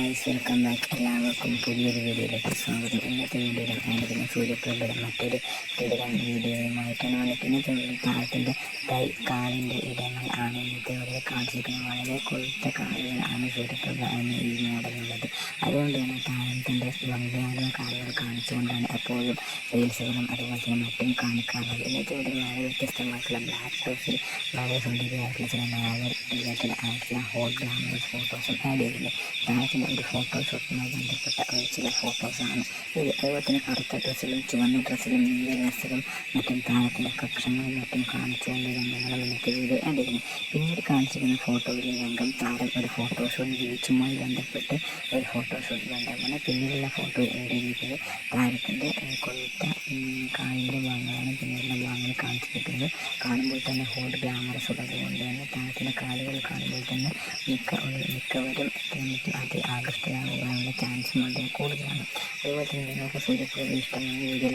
Welcome back. എല്ലാവർക്കും പുതിയൊരു വീഡിയോയിലേക്ക് സ്വാഗതം. ഇന്നത്തെ വീഡിയോയിൽ കാണിക്കുന്ന സൂര്യപ്രഭയുടെ മറ്റൊരു കിടിലൻ വീഡിയോയുമായിട്ടാണ് വന്നിരിക്കുന്നത്. താരത്തിൻ്റെ കാലിൻ്റെ ഇടങ്ങൾ ആണ് ഇന്നത്തെ വീഡിയോയിൽ കാണിച്ചിരിക്കുന്നത്. വളരെ കൊഴുത്ത കാലുകളാണ് സൂര്യപ്രഭ എന്ന ഈ മോഡലുള്ളത്. അതുകൊണ്ട് തന്നെ താരത്തിൻ്റെ ഭംഗിയാർന്ന കാലുകൾ കാണിച്ചുകൊണ്ടാണ് എപ്പോഴും റീൽസുകളും അതുപോലെ തന്നെ മറ്റും കാണിക്കാറുള്ളത്. ഇന്നത്തെ വീഡിയോയിൽ വളരെ വ്യത്യസ്തമായിട്ടുള്ള ബ്ലാക്ക് ടോപ്സിൽ വളരെ സുന്ദരിയായിട്ടുള്ള ചില നോവൽ റിലേറ്റഡ് ആയിട്ടുള്ള ഹോട്ട് ഗ്ലാമറസ് ഫോട്ടോസും ആഡ് ചെയ്തിട്ടുണ്ട്. താരത്തിൻ്റെ ഒരു ഫോട്ടോഷൂട്ടുമായി ബന്ധപ്പെട്ട ചില ഫോട്ടോസാണ് ഇത്. അതുപോലെ തന്നെ കറുത്ത ഡ്രസ്സിലും ചുവന്ന ഡ്രസ്സിലും നീല ഡ്രസ്സിലും മറ്റും താരത്തിൻ്റെ കക്ഷങ്ങളും മറ്റും കാണിച്ചുകൊണ്ട് രംഗങ്ങളും ഇന്നത്തെ വീഡിയോ ആഡ് ചെയ്യുന്നു. പിന്നീട് കാണിച്ചിരുന്ന ഫോട്ടോയിലെ രംഗം താരം ഒരു ഫോട്ടോഷൂട്ട് ബീച്ചുമായി ബന്ധപ്പെട്ട് ഒരു ഫോട്ടോഷൂട്ട് രംഗമാണ്. പിന്നീടുള്ള ഫോട്ടോ ആഡ് ചെയ്തത് താരത്തിൻ്റെ കൊഴുത്ത കാലിൻ്റെ ഭാഗങ്ങളാണ് പിന്നീടുള്ള ഭാഗങ്ങൾ കാണിച്ചിരിക്കുന്നത്. കാണുമ്പോൾ തന്നെ ഹോട്ട് ഗ്ലാമറസ് ഉള്ളതുകൊണ്ട് തന്നെ താരത്തിൻ്റെ കാലുകൾ കാണുമ്പോൾ തന്നെ മിക്കവരും അത് ആകർഷ്ടരാകാനുള്ള ചാൻസ് വളരെ കൂടുതലാണ്. അതുപോലെ തന്നെ നിങ്ങൾക്ക് സൂര്യപ്രഭ ഇഷ്ടമായ വീഡിയോ